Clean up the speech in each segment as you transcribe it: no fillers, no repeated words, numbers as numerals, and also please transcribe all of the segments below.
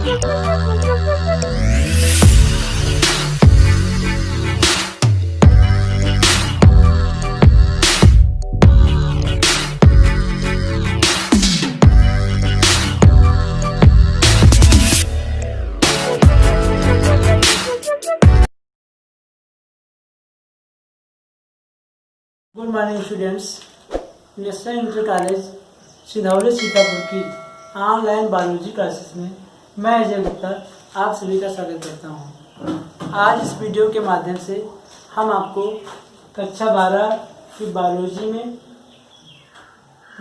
Good morning students. National inter college Sidhauli Sitapur की online biology classes में मैं अजय गुप्ता आप सभी का स्वागत करता हूं। आज इस वीडियो के माध्यम से हम आपको कक्षा 12 की बायोलॉजी में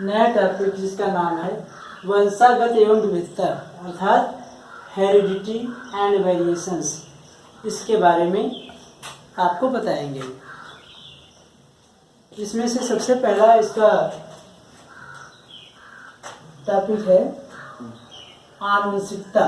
नया टॉपिक जिसका नाम है वंशागत एवं विविधता अर्थात हेरिडिटी एंड वेरिएशंस, इसके बारे में आपको बताएंगे। इसमें से सबसे पहला इसका टॉपिक है आनुवंशिकता।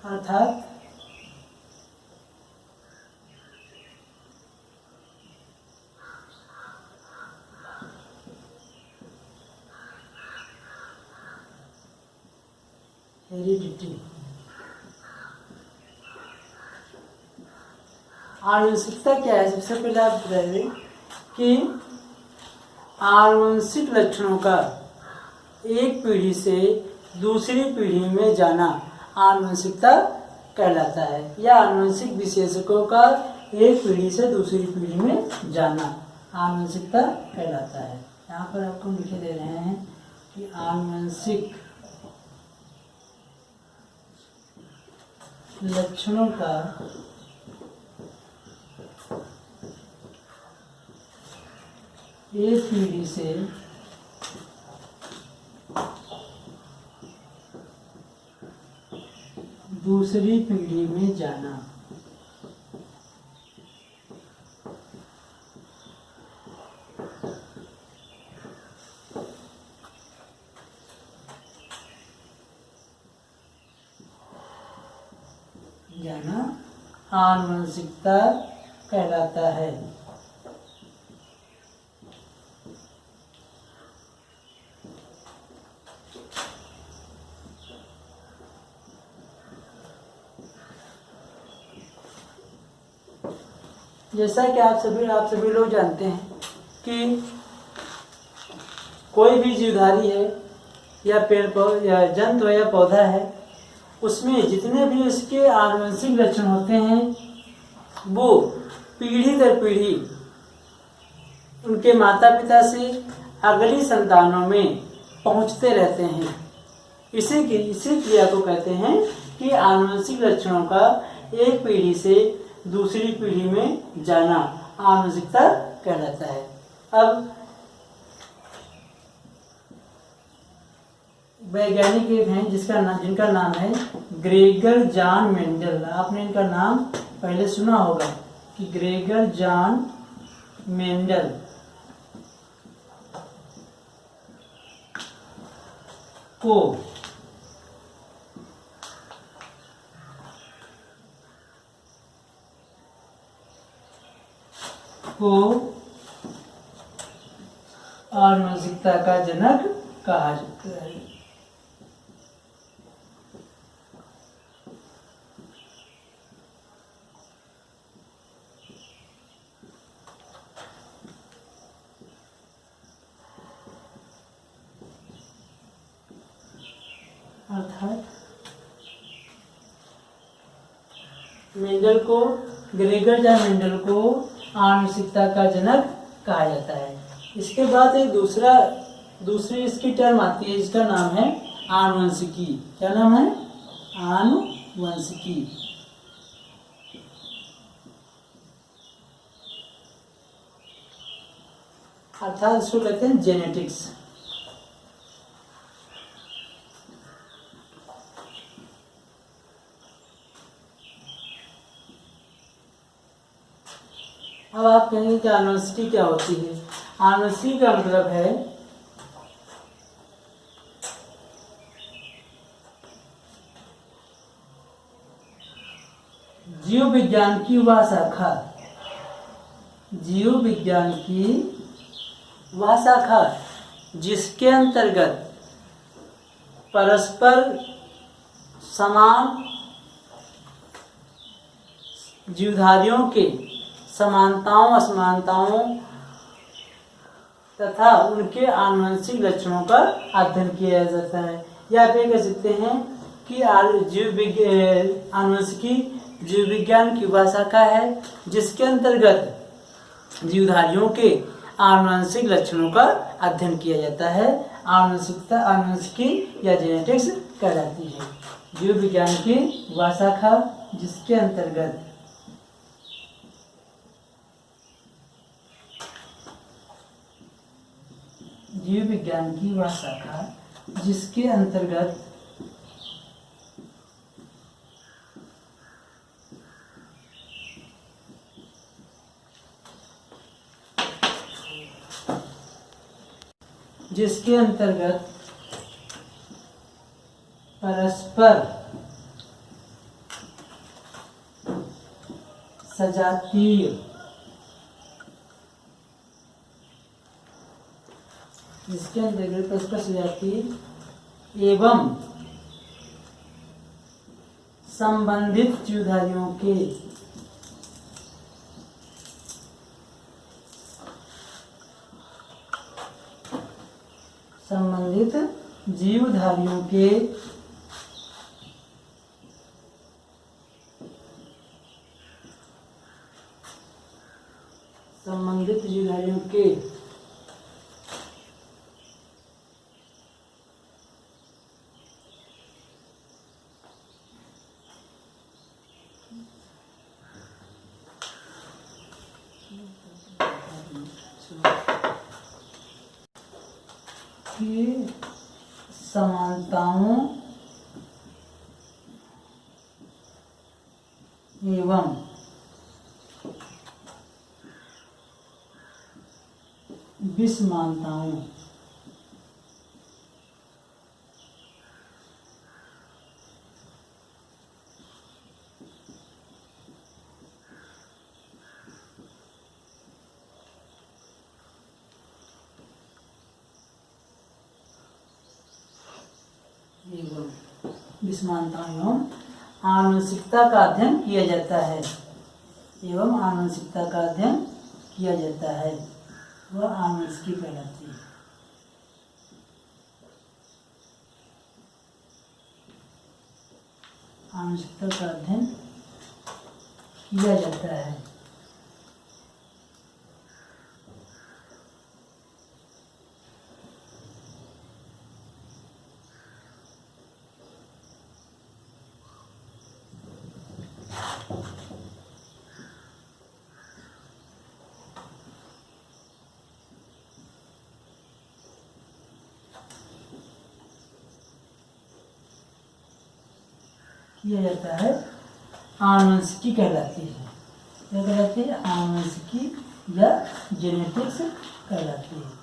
अर्थात हेरिडिटी। आनुवंशिकता क्या है? सबसे पहले आप बताइए कि आनुवंशिक लक्षणों का एक पीढ़ी से दूसरी पीढ़ी में जाना आनुवंशिकता कहलाता है, या आनुवंशिक विशेषकों का एक पीढ़ी से दूसरी पीढ़ी में जाना आनुवंशिकता कहलाता है। यहाँ पर आपको लिखे दे रहे हैं कि आनुवंशिक लक्षणों का एक पीढ़ी से दूसरी पीढ़ी में जाना आनुवंशिकता कहलाता है। जैसा कि आप सभी लोग जानते हैं कि कोई भी जीवधारी है या पेड़ पौधा या जंतु है या पौधा है, उसमें जितने भी उसके आनुवंशिक लक्षण होते हैं वो पीढ़ी दर पीढ़ी उनके माता पिता से अगली संतानों में पहुंचते रहते हैं। इसी क्रिया को कहते हैं कि आनुवंशिक लक्षणों का एक पीढ़ी से दूसरी पीढ़ी में जाना आनुवंशिकता कहलाता है। अब वैज्ञानिक एक हैं जिनका नाम है ग्रेगर जॉन मेंडल। आपने इनका नाम पहले सुना होगा कि ग्रेगर जॉन मेंडल को आनुवंशिकता का जनक कहा जाता है। अर्थात ग्रेगर जॉन मेंडल को आनुवंशिकता का जनक कहा जाता है। इसके बाद एक दूसरी इसकी टर्म आती है जिसका नाम है आनुवंशिकी। क्या नाम है? आनुवंशिकी। अर्थात इसको कहते हैं जेनेटिक्स। अब आप कहेंगे कि आनुवंशिकी क्या होती है? आनुवंशिकी का मतलब है जीव विज्ञान की वह शाखा, जीव विज्ञान की वह शाखा जिसके अंतर्गत परस्पर समान जीवधारियों के समानताओं असमानताओं तथा उनके आनुवंशिक लक्षणों का अध्ययन किया जाता है। या फिर कह सकते हैं कि आनुवंशिकी जीव विज्ञान की वह शाखा है जिसके अंतर्गत जीवधारियों के आनुवंशिक लक्षणों का अध्ययन किया जाता है। आनुवंशिकी या जेनेटिक्स कहलाती है। जीव विज्ञान की वह शाखा जिसके अंतर्गत जीव विज्ञान की वह शाखा जिसके अंतर्गत परस्पर सजातीय एवं संबंधित जीवधारियों के समानताओं एवं विषमानताओं एवं आनुवंशिकता का अध्ययन किया जाता है। वह आनुवंशिकी कहलाती है। आनुवंशिकता का अध्ययन किया जाता है। आनुवंशिकी कहलाती है। क्या कहलाती है? आनुवंशिकी या जेनेटिक्स कहलाती है।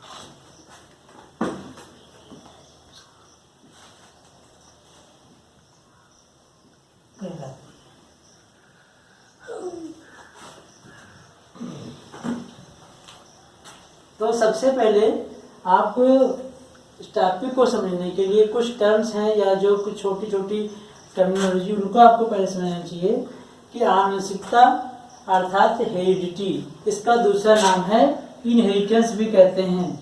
तो सबसे पहले आपको इस टॉपिक को समझने के लिए कुछ टर्म्स हैं या जो कुछ छोटी छोटी टर्मिनोलॉजी उनको आपको पहले समझना चाहिए कि आनुवंशिकता अर्थात हेरिडिटी, इसका दूसरा नाम है इनहेरिटेंस भी कहते हैं।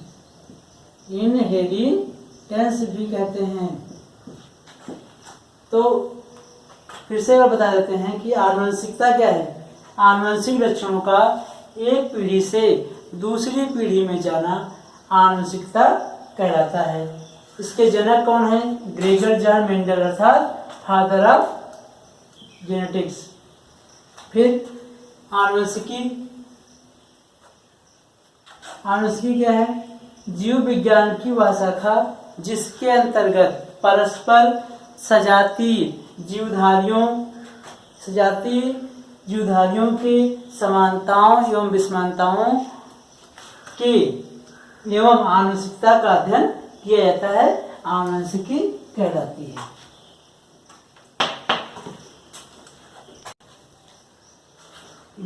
इनहेरिटेंस भी कहते हैं। तो फिर से बता देते हैं कि आनुवंशिकता क्या है। आनुवंशिक लक्षणों का एक पीढ़ी से दूसरी पीढ़ी में जाना आनुवंशिकता कहलाता है। इसके जनक कौन है? ग्रेगर जॉन मेंडल अर्थात फादर ऑफ जेनेटिक्स। फिर आनुवंशिकी क्या है? जीव विज्ञान की वह शाखा जिसके अंतर्गत परस्पर सजातीय जीवधारियों की समानताओं एवं विषमानताओं की एवं आनुवंशिकता का अध्ययन किया जाता है। आनुवंशिकी कहलाती है।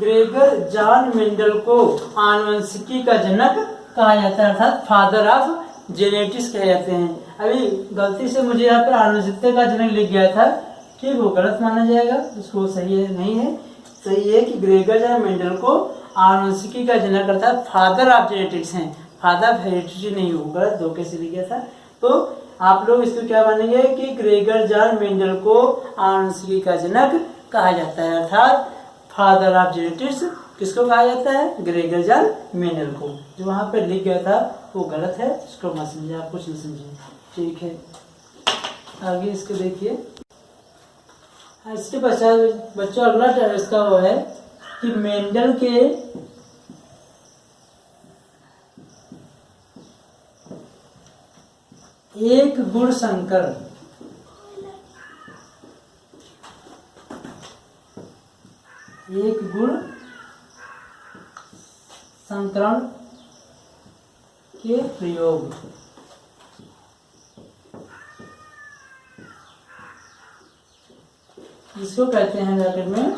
ग्रेगर जॉन मेंडल को आनुवंशिकी का जनक कहा जाता है, अर्थात फादर ऑफ जेनेटिक्स कहे जाते हैं। अभी गलती से मुझे यहाँ पर आनुवंशिकता का जनक लिख गया था, ठीक, वो गलत माना जाएगा, उसको सही है नहीं है। सही है कि ग्रेगर जॉन मेंडल को आनुवंशिकी का जनक अर्थात फादर ऑफ जेनेटिक्स हैं, फादर ऑफ हेरिडिटी नहीं होगा, धोखे से लिख गया था। तो आप लोग इसको क्या मानेंगे कि ग्रेगर जॉन मेंडल को आनुवंशिकी का जनक कहा जाता है, अर्थात फादर ऑफ जेनेटिक्स किसको कहा जाता है? ग्रेगर जॉन मेंडल को। जो वहां पर लिख गया था वो गलत है, इसको मत समझिए, आप कुछ नहीं समझिए, ठीक है। आगे इसको देखिए। इसके पश्चात बच्चों अगला इसका वो है कि मेंडल के एक गुण संकर संकरण के प्रयोग इसको कहते हैं ब्रैकेट में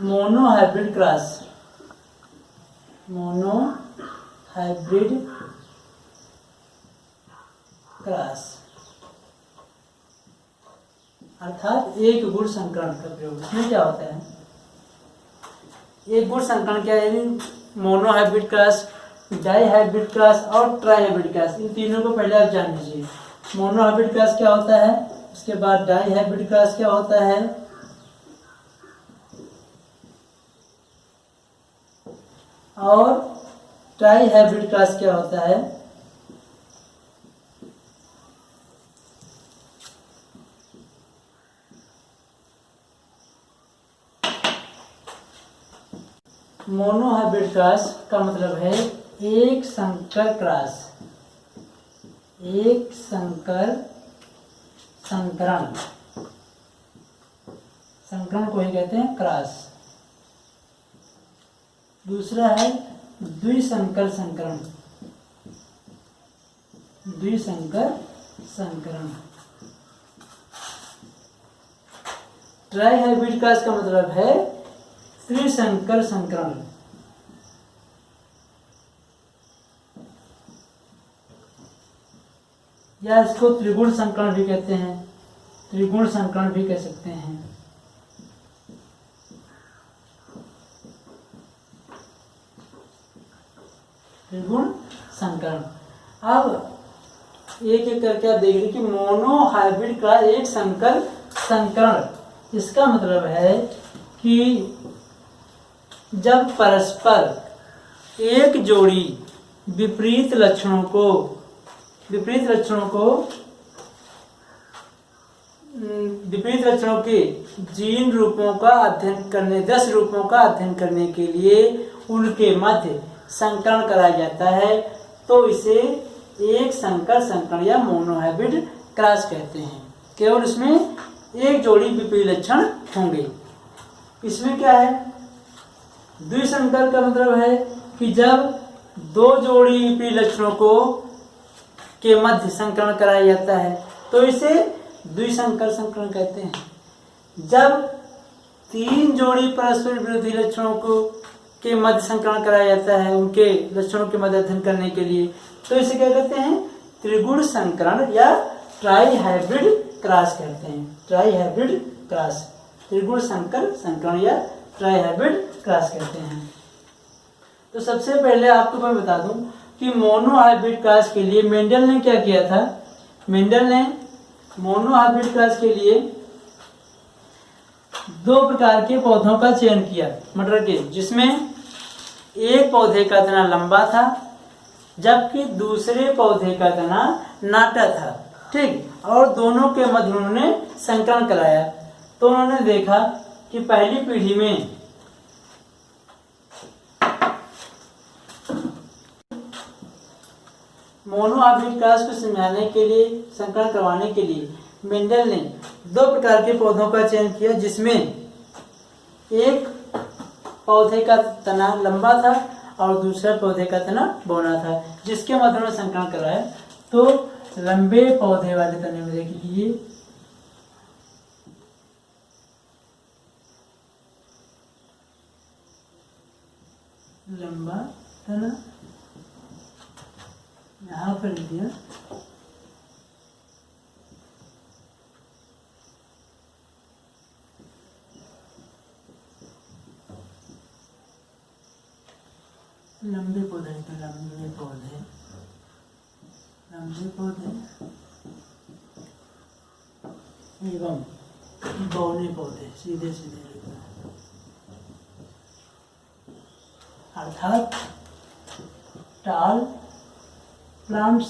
मोनोहाइब्रिड क्रॉस। मोनोहाइब्रिड क्रॉस अर्थात एक गुण संकरण का प्रयोग। इसमें क्या होता है? एक गुण संकरण क्या है? मोनोहाइब्रिड क्रॉस, डाईहाइब्रिड क्रॉस और ट्राईहाइब्रिड क्रॉस, इन तीनों को पहले आप जान लीजिए। मोनोहाइब्रिड क्रॉस क्या होता है, उसके बाद डाईहाइब्रिड क्रॉस क्या होता है, और ट्राईहाइब्रिड क्रॉस क्या होता है। मोनोहाइब्रिड क्रॉस का मतलब है एक संकर क्रॉस, एक संकर संकरण, संकरण को ही कहते हैं क्रॉस। दूसरा है द्विसंकर संकरण, द्विसंकर संकरण। ट्राईहाइब्रिड क्रॉस का मतलब है त्रिसंकर संकरण। या इसको त्रिगुण संकरण भी कहते हैं, त्रिगुण संकरण भी कह सकते हैं। त्रिगुण संकरण। अब एक एक करके आप देख लीजिए कि मोनोहाइब्रिड का एक संकर संकरण, इसका मतलब है कि जब परस्पर एक जोड़ी विपरीत लक्षणों के जीन रूपों का अध्ययन करने, 10 रूपों का अध्ययन करने के लिए उनके मध्य संकरण कराया जाता है, तो इसे एक संकर संकरण या मोनोहाइब्रिड क्रॉस कहते हैं। केवल उसमें एक जोड़ी विपरीत लक्षण होंगे। इसमें क्या है? द्विसंकर का मतलब है कि जब दो जोड़ी विपरीत लक्षणों को के मध्य संकरण कराया जाता है तो इसे द्विसंकर संकरण कहते हैं। जब 3 जोड़ी परस्पर विरोधी लक्षणों को के मध्य संकरण कराया जाता है, उनके लक्षणों के मध्य अध्ययन करने के लिए, तो इसे क्या कहते हैं? त्रिगुण संकरण या ट्राईहाइब्रिड क्रॉस कहते हैं। ट्राईहाइब्रिड क्रॉस, त्रिगुण संकर संकरण या ट्राईहाइब्रिड क्रॉस कहते हैं। तो सबसे पहले आपको मैं बता दूं कि मोनोहाइब्रिड क्रॉस के लिए मेंडल ने क्या किया था? मेंडल ने मोनोहाइब्रिड क्रॉस के लिए 2 प्रकार के पौधों का चयन किया मटर के, जिसमें एक पौधे का तना लंबा था जबकि दूसरे पौधे का तना नाटा था, ठीक। और दोनों के मध्य उन्होंने संकरण कराया। तो उन्होंने देखा कि पहली पीढ़ी में मोनोहाइब्रिड क्रॉस को समझाने के लिए, संकरण करवाने के लिए मेंडल ने 2 प्रकार के पौधों का चयन किया, जिसमें एक पौधे का तना लंबा था और दूसरा पौधे का तना बौना था, जिसके मध्य में संकरण कराया। तो लंबे पौधे वाले तने में देख लीजिए, लंबा तना, यहाँ पर लिख दिया लंबे पौधे, तो लंबे पौधे, लंबे पौधे एवं बौने पौधे, सीधे सीधे लिखना, अर्थात टाल प्लांट्स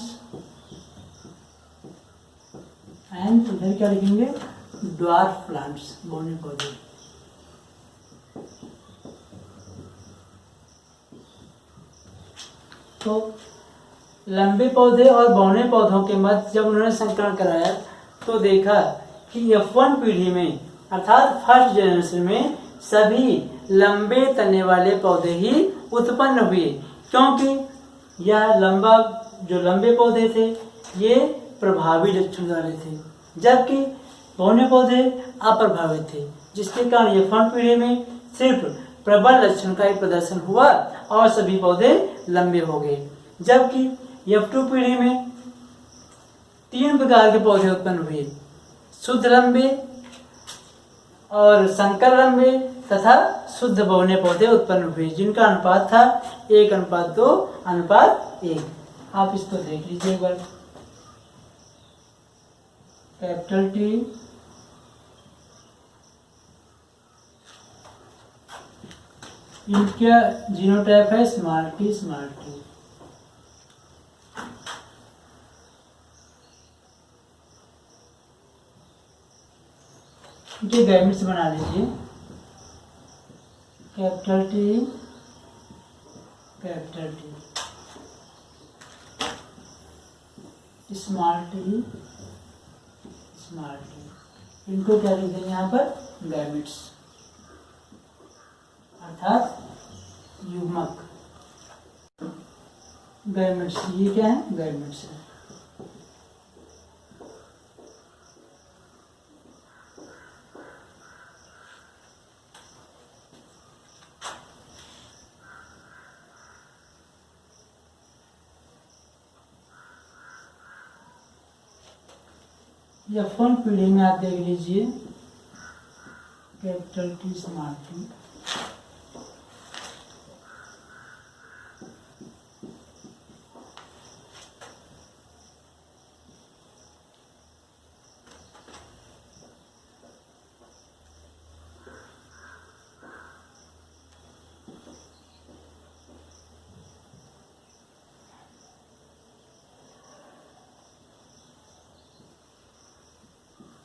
एंड इधर क्या लिखेंगे, ड्वार्फ प्लांट्स, बौने पौधे। तो लंबे पौधे और बौने पौधों के मध्य जब उन्होंने संकरण कराया तो देखा कि F1 पीढ़ी में अर्थात फर्स्ट जनरेशन में सभी लंबे तने वाले पौधे ही उत्पन्न हुए, क्योंकि यह लंबा जो लंबे पौधे थे ये प्रभावी लक्षण वाले थे, जबकि बौने पौधे अप्रभावित थे, जिसके कारण F1 पीढ़ी में सिर्फ प्रबल लक्षण का ही प्रदर्शन हुआ और सभी पौधे लंबे हो गए, जबकि F2 पीढ़ी में 3 प्रकार के पौधे उत्पन्न हुए, शुद्ध लंबे और संकर लंबे तथा शुद्ध बौने पौधे उत्पन्न हुए, जिनका अनुपात था 1:2:1। आप इसको देख लीजिए एक बार। कैपिटल टी, इनका जीनोटाइप है स्मॉल टी, स्मॉल टी। इनके गैमेट्स बना लीजिए, capital T, capital T, small T, small T. इनको क्या लिख देंगे यहाँ पर, गैमेट्स, अर्थात युग्मक। गैमेट्स, ये क्या है, गैमेट्स है। F1 पीढ़ी में आप देख लीजिए, capital T, small T,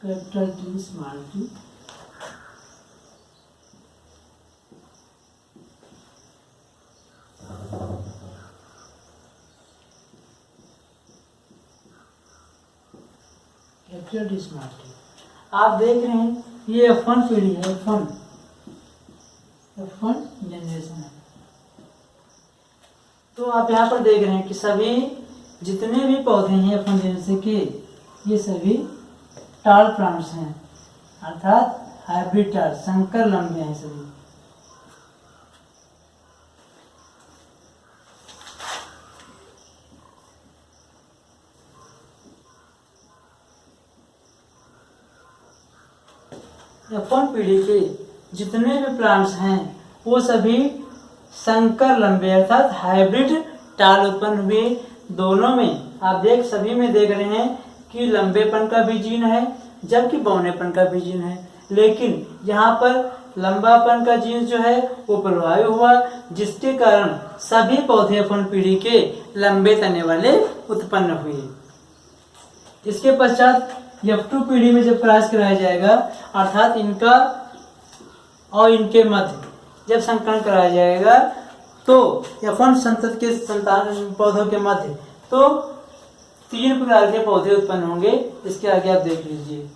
capital T, small T, capital T, small T. आप देख रहे हैं ये F1 पीढ़ी है, F1 जनरेशन है। तो आप यहाँ पर देख रहे हैं कि सभी जितने भी पौधे हैं F1 जनरेशन के, ये सभी टाल प्लांट्स हैं, अर्थात हाइब्रिड टाल, संकर लंबे हैं सभी। F1 पीढ़ी के जितने भी प्लांट्स हैं वो सभी संकर लंबे अर्थात हाइब्रिड टाल उत्पन्न हुए। दोनों में आप सभी में देख रहे हैं कि लंबेपन का भी जीन है, जबकि बौनेपन का भी जीन है, लेकिन यहाँ पर लंबापन का जीन जो है वो प्रभावी हुआ, जिसके कारण सभी पौधे F1 पीढ़ी के लंबे तने वाले उत्पन्न हुए। इसके पश्चात F2 पीढ़ी में जब क्रॉस कराया जाएगा, अर्थात इनका और इनके मध्य जब संकरण कराया जाएगा, तो F1 संतति के संतान पौधों के मध्य तो 3 प्रकार के पौधे उत्पन्न होंगे। इसके आगे आप देख लीजिए।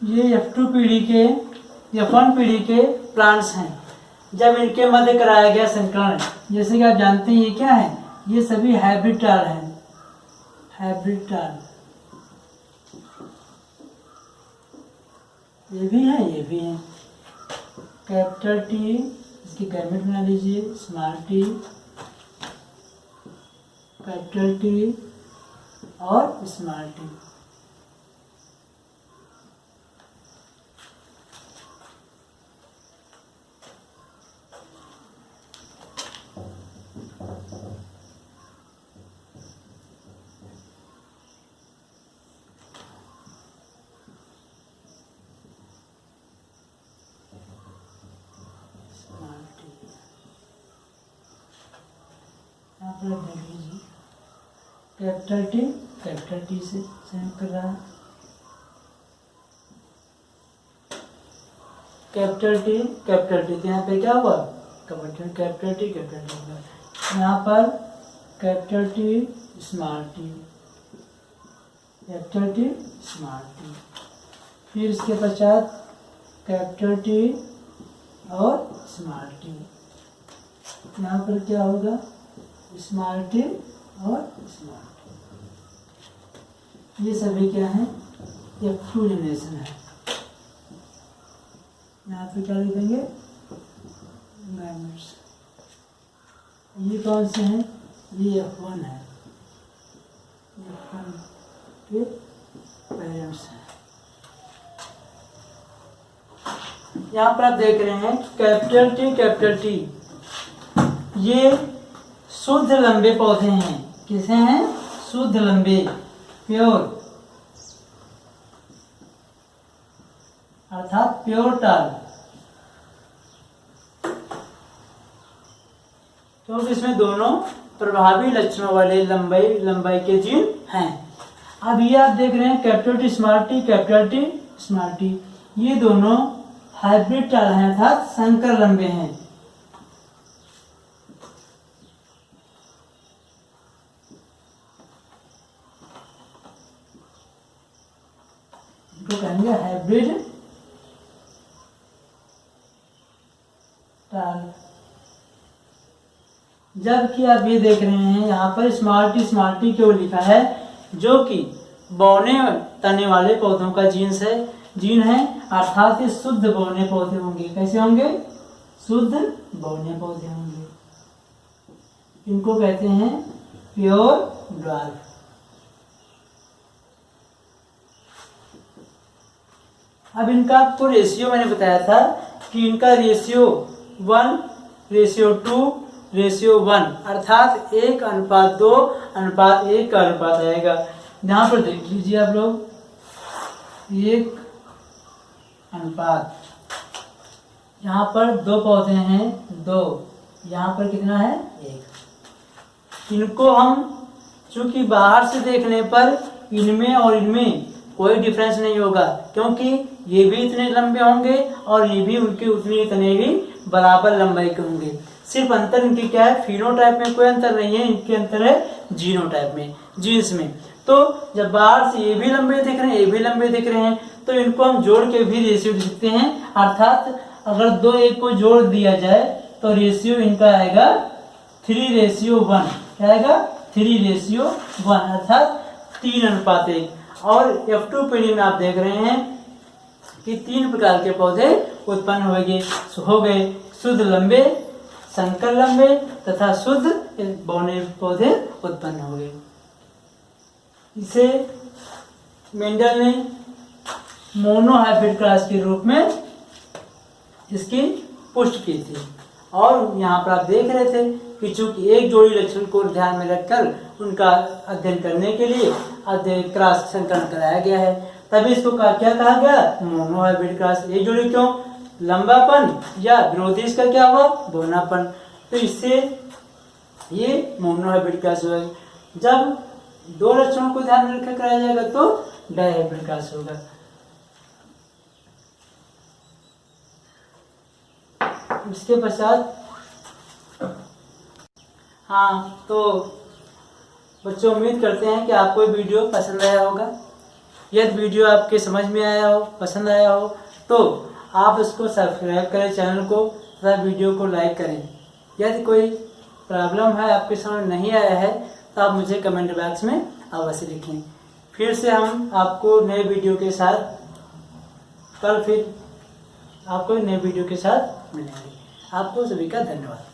ये F2 पीढ़ी के F1 पीढ़ी के प्लांट्स हैं। जब इनके मध्य कराया गया संकरण, जैसे कि आप जानते हैं ये क्या है, ये सभी हाइब्रिड टाल हैं, हाइब्रिड टाल, ये भी है, ये भी है। कैपिटल टी, इसकी गैमेट बना लीजिए, स्मॉल टी, कैपिटल टी और स्मॉल टी। यहाँ पर देख लीजिए कैपिटल टी से सेम कर रहा है, कैपिटल टी तो यहाँ पे क्या हुआ, कैपिटल टी यहाँ पर capital T small T, capital T small T, फिर इसके पश्चात कैपिटल टी और स्मॉल टी। यहाँ पर क्या होगा, स्मॉल टी और स्मॉल टी। ये सभी क्या है, F2 जनरेशन है। यहाँ पे क्या लिखेंगे, गैमेट्स। ये कौन से हैं, ये F1 है, F1 के पेरेंट्स हैं। यहाँ पर आप देख रहे हैं कैपिटल टी, ये शुद्ध लंबे पौधे हैं। किसे हैं, शुद्ध लंबे, प्योर, अर्थात प्योर टाल। तो इसमें दोनों प्रभावी लक्षणों वाले लंबाई के जीन हैं। अब ये आप देख रहे हैं कैपिटल टी स्मॉल टी, ये दोनों हाइब्रिड टाल हैं, अर्थात संकर लंबे हैं। इनको कहेंगे हाइब्रिड टाल। जबकि आप ये देख रहे हैं यहाँ पर स्मॉल टी क्यों लिखा है, जो कि बौने तने वाले पौधों का जीन है, अर्थात ये शुद्ध बौने पौधे होंगे। कैसे होंगे, शुद्ध बौने पौधे होंगे। इनको कहते हैं प्योर ड्वार्फ। अब इनका आपको रेशियो मैंने बताया था कि इनका रेशियो 1:2:1, अर्थात 1:2:1 का अनुपात आएगा। यहाँ पर देख लीजिए आप लोग, 1 अनुपात, यहाँ पर 2 पौधे हैं, 2, यहाँ पर कितना है, 1। इनको हम चूंकि बाहर से देखने पर इनमें और इनमें कोई डिफरेंस नहीं होगा, क्योंकि ये भी इतने लंबे होंगे और ये भी उनके उतने इतने ही बराबर लंबाई के होंगे। सिर्फ अंतर इनकी क्या है, फिनोटाइप में कोई अंतर नहीं है, इनके अंतर है जीनोटाइप में, जीन्स में। तो जब बाहर से ये भी लंबे दिख रहे हैं, ये भी लंबे दिख रहे हैं, तो इनको हम जोड़ के भी रेशियो लिख सकते हैं। अर्थात अगर 2 1 को जोड़ दिया जाए तो रेशियो इनका आएगा 3:1। क्या आएगा, 3:1, अर्थात 3:1। और F2 पीढ़ी में आप देख रहे हैं कि 3 प्रकार के पौधे उत्पन्न हो गए, शुद्ध लंबे, संकर लंबे तथा शुद्ध बौने पौधे उत्पन्न हो गए। इसे मेंडल ने मोनोहाइब्रिड क्रॉस के रूप में इसकी पुष्टि की थी। और यहाँ पर आप देख रहे थे कि चूंकि एक जोड़ी लक्षण को ध्यान में रखकर उनका अध्ययन करने के लिए क्रॉस संकरण कराया गया है, तभी इसको क्या कहा गया, मोनोहाइब्रिड क्रॉस। एक जोड़ी क्यों, लंबापन या विरोधी इसका क्या हुआ, बौनापन, तो इससे ये मोनोहाइब्रिड क्रॉस होगा। जब 2 लक्षणों को ध्यान में रखकर कराया जाएगा तो डायहाइब्रिड क्रॉस होगा। इसके पश्चात तो बच्चों उम्मीद करते हैं कि आपको ये वीडियो पसंद आया होगा। यदि वीडियो आपके समझ में आया हो, पसंद आया हो, तो आप इसको सब्सक्राइब करें चैनल को तथा वीडियो को लाइक करें। यदि कोई प्रॉब्लम है आपके समझ नहीं आया है तो आप मुझे कमेंट बॉक्स में अवश्य लिखें। फिर से हम आपको नए वीडियो के साथ कल फिर आपको नए वीडियो के साथ मिलेंगे। आपको सभी का धन्यवाद।